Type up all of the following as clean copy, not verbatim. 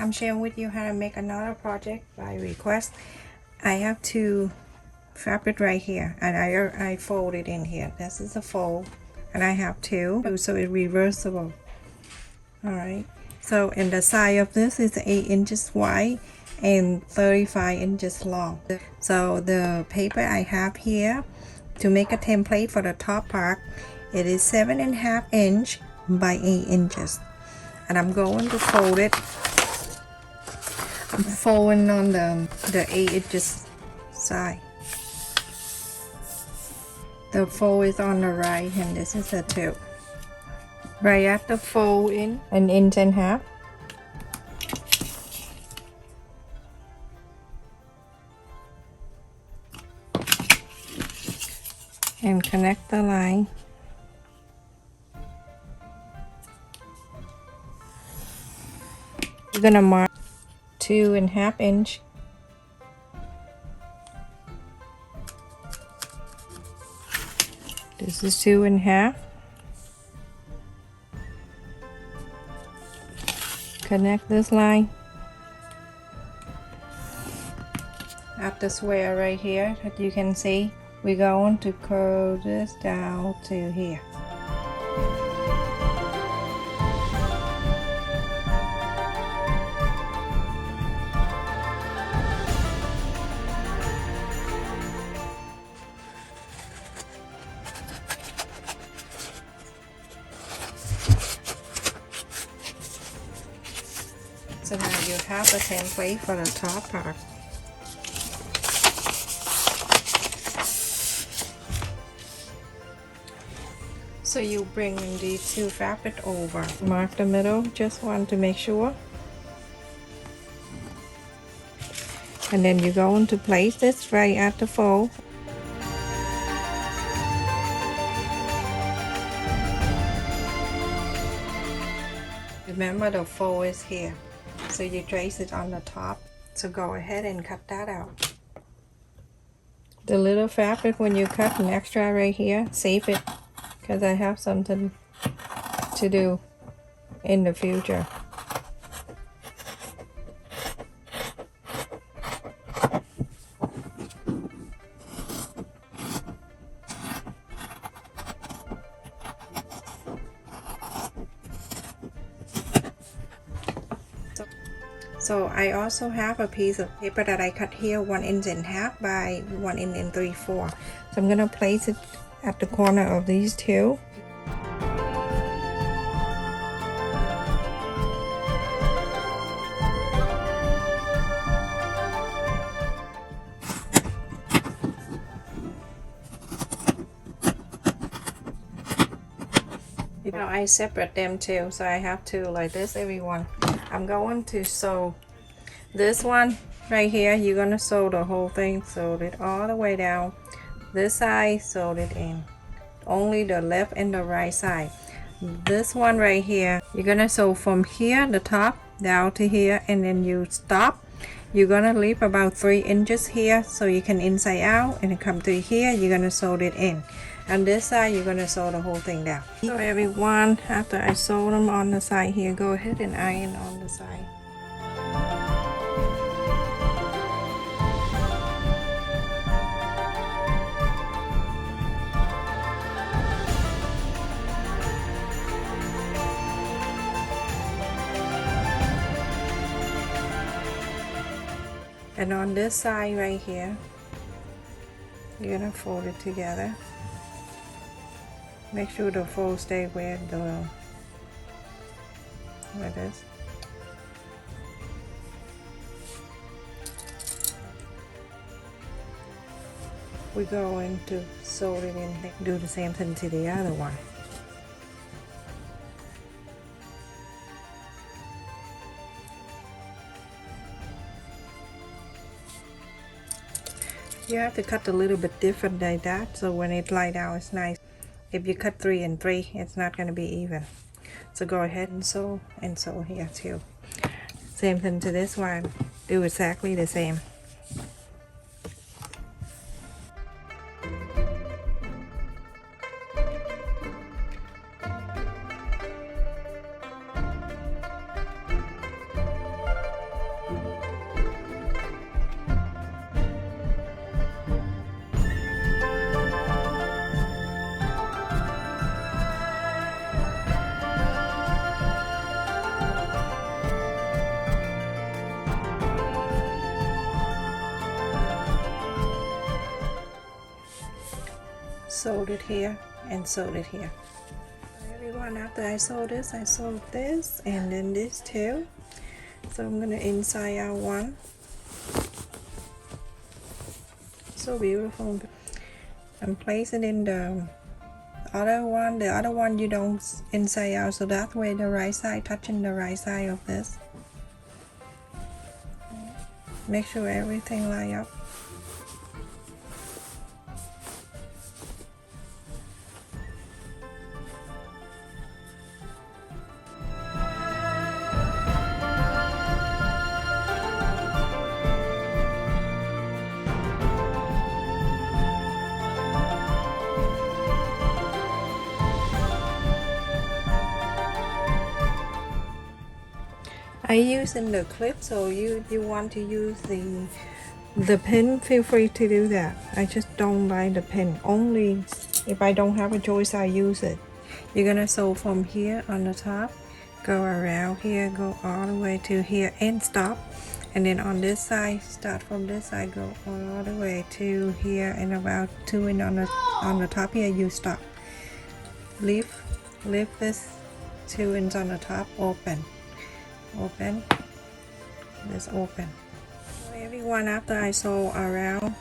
I'm sharing with you how to make another project by request. I have two fabric right here, and I fold it in here. This is a fold, and I have two, so it's reversible. All right, so in the side of this is 8 inches wide and 35 inches long. So the paper I have here to make a template for the top part, it is 7.5 inch by 8 inches, and I'm going to fold it. I'm folding on the 8 inches side. The fold is on the right, and this is the 2. Right after fold in 1.5 inches. And connect the line. You're gonna mark 2.5 inch. This is 2.5. Connect this line. At the square right here that you can see, we're going to curve this down to here. So now you have a template for the top part. So you bring these two fabric over. Mark the middle, just want to make sure. And then you're going to place this right at the fold. Remember the fold is here, so you trace it on the top. So go ahead and cut that out. The little fabric, when you cut an extra right here, save it, because I have something to do in the future. So I also have a piece of paper that I cut here 1.5 inches by 1 3/4. So I'm gonna place it at the corner of these two. You know, I separate them too, so I have to like this, everyone. I'm going to sew this one right here. You're gonna sew the whole thing, sew it all the way down. This side, sew it in. Only the left and the right side. This one right here, you're gonna sew from here, the top, down to here, and then you stop. You're gonna leave about 3 inches here, so you can inside out, and then come to here, you're gonna sew it in. And this side, you're gonna sew the whole thing down. So everyone, after I sew them on the side here, go ahead and iron on the side. And on this side right here, you're gonna fold it together. Make sure the fold stay where it is. We're going to sew it in, do the same thing to the other one. You have to cut a little bit different like that, so when it lies down, it's nice. If you cut 3 and 3, it's not going to be even. So go ahead and sew here too. Same thing to this one. Do exactly the same. sewed it here and sewed it here. Everyone, after I sewed this and then this too. So I'm gonna inside out one. So beautiful. And place it in the other one. The other one you don't inside out, so that way the right side touching the right side of this. Make sure everything line up. I using the clip, so you want to use the pin, feel free to do that. I just don't like the pin. Only if I don't have a choice, I use it. You're gonna sew from here on the top, go around here, go all the way to here and stop. And then on this side, start from this side, go all the way to here and about 2 inches on the top here, you stop. Lift this 2 inches on the top, open, this open. So everyone, after I sew around,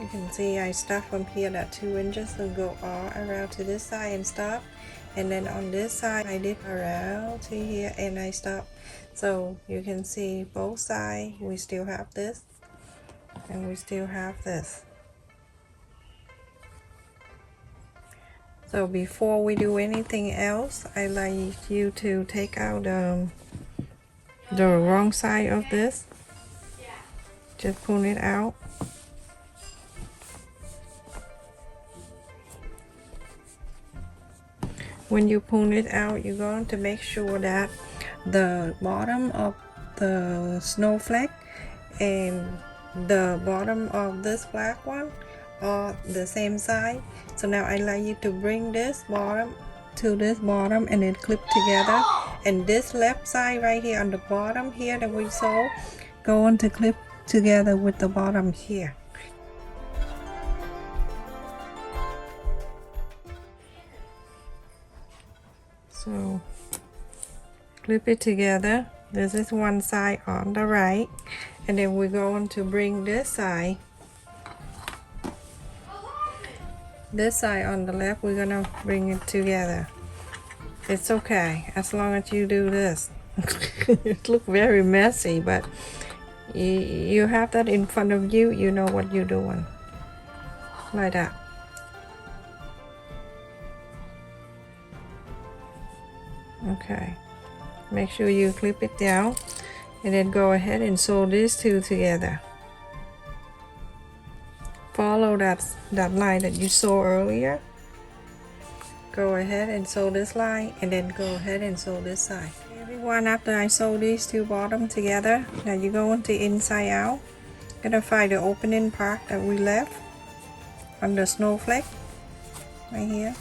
you can see I start from here that 2 inches and go all around to this side and stop. And then on this side I did around to here and I stop. So you can see both sides we still have this and we still have this. So before we do anything else, I like you to take out the wrong side of this. Just pull it out. When you pull it out, you're going to make sure that the bottom of the snowflake and the bottom of this black one are the same side. So now I like you to bring this bottom to this bottom and then clip together, and this left side right here on the bottom here that we sew, go on to clip together with the bottom here. So clip it together. This is one side on the right, and then we're going to bring this side on the left, we're gonna bring it together. It's okay as long as you do this. It looks very messy, but you have that in front of you, you know what you're doing, like that. Okay, make sure you clip it down and then go ahead and sew these two together. Follow that line that you saw earlier. Go ahead and sew this line and then go ahead and sew this side. Everyone, after I sew these two bottoms together, now you go into inside out. Gonna find the opening part that we left on the snowflake right here.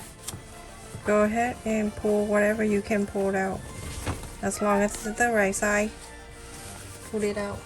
Go ahead and pull whatever you can pull out, as long as it's the right side. Pull it out.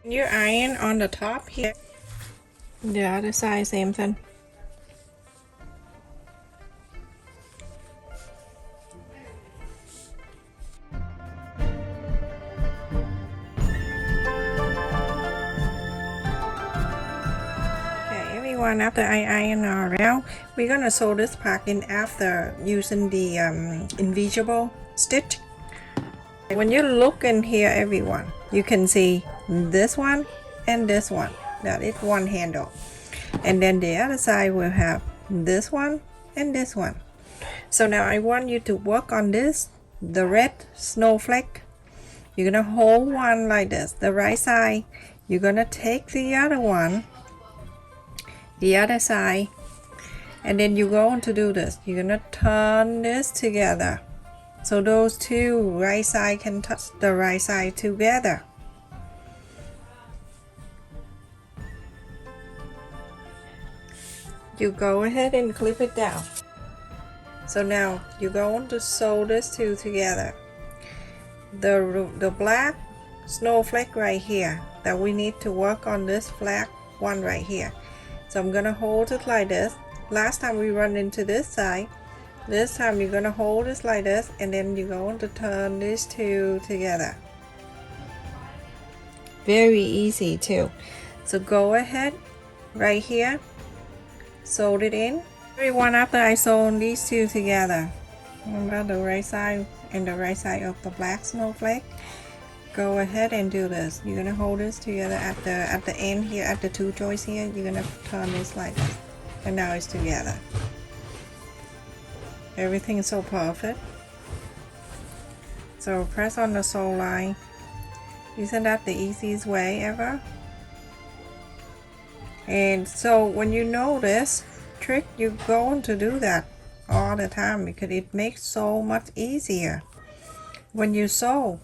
Your iron on the top here, the other side same thing. Okay, everyone, after I iron around, we're gonna sew this part in after using the invisible stitch. When you look in here, everyone, you can see this one and this one, that is one handle, and then the other side will have this one and this one. So now I want you to work on this, the red snowflake. You're gonna hold one like this, the right side. You're gonna take the other one the other side, and then you're going to do this. You're gonna turn this together so those two right side can touch the right side together. You go ahead and clip it down. So now you're going to sew this two together. The black snowflake right here, that we need to work on this black one right here. So I'm gonna hold it like this. Last time we run into this side. This time you're gonna hold this like this, and then you're going to turn these two together. Very easy too. So go ahead right here, sew it in. Everyone, after I sew these two together, remember the right side and the right side of the black snowflake, go ahead and do this. You're gonna hold this together at the end here, at the two joints here. You're gonna turn this like this, and now it's together. Everything is so perfect. So press on the sew line. Isn't that the easiest way ever? And so when you know this trick, you're going to do that all the time because it makes so much easier when you sew.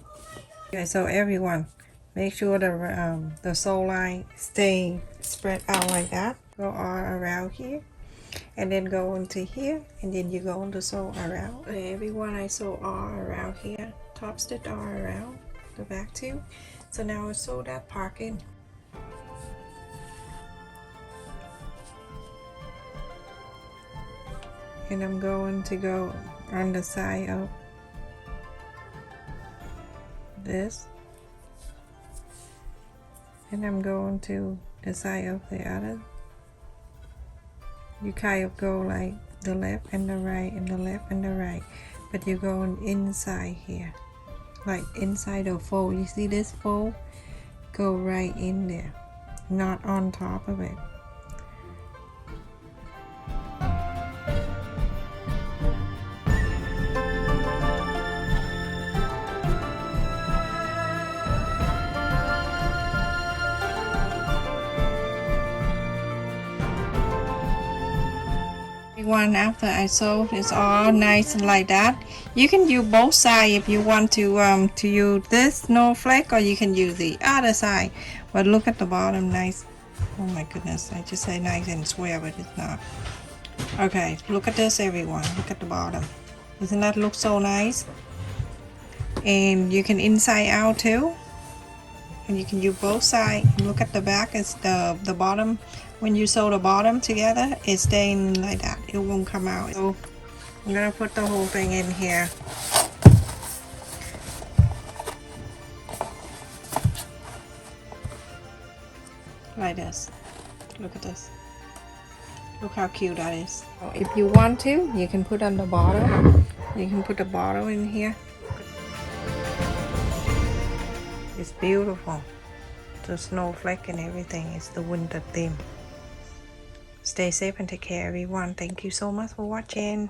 Okay, so everyone, make sure the sew line stay spread out like that. Go all around here, and then go into here, and then you go into sew around. Okay, everyone, I sew all around here, top stitch all around the back too. So now I sew that part in. And I'm going to go on the side of this, and I'm going to the side of the other. You kind of go like the left and the right and the left and the right, but you're going inside here, like inside the fold. You see this fold? Go right in there, not on top of it. One after I sew, it's all nice like that. You can use both sides if you want to use this snowflake, or you can use the other side. But look at the bottom, nice. Oh my goodness, I just say nice and swear, but it's not. Okay, look at this, everyone. Look at the bottom. Doesn't that look so nice? And you can inside out too, and you can use both sides. Look at the back. It's the bottom. When you sew the bottom together, it's staying like that. It won't come out. So I'm gonna put the whole thing in here. Like this. Look at this. Look how cute that is. If you want to, you can put on the bottom. You can put the bottom in here. It's beautiful. The snowflake and everything is the winter theme. Stay safe and take care, everyone. Thank you so much for watching.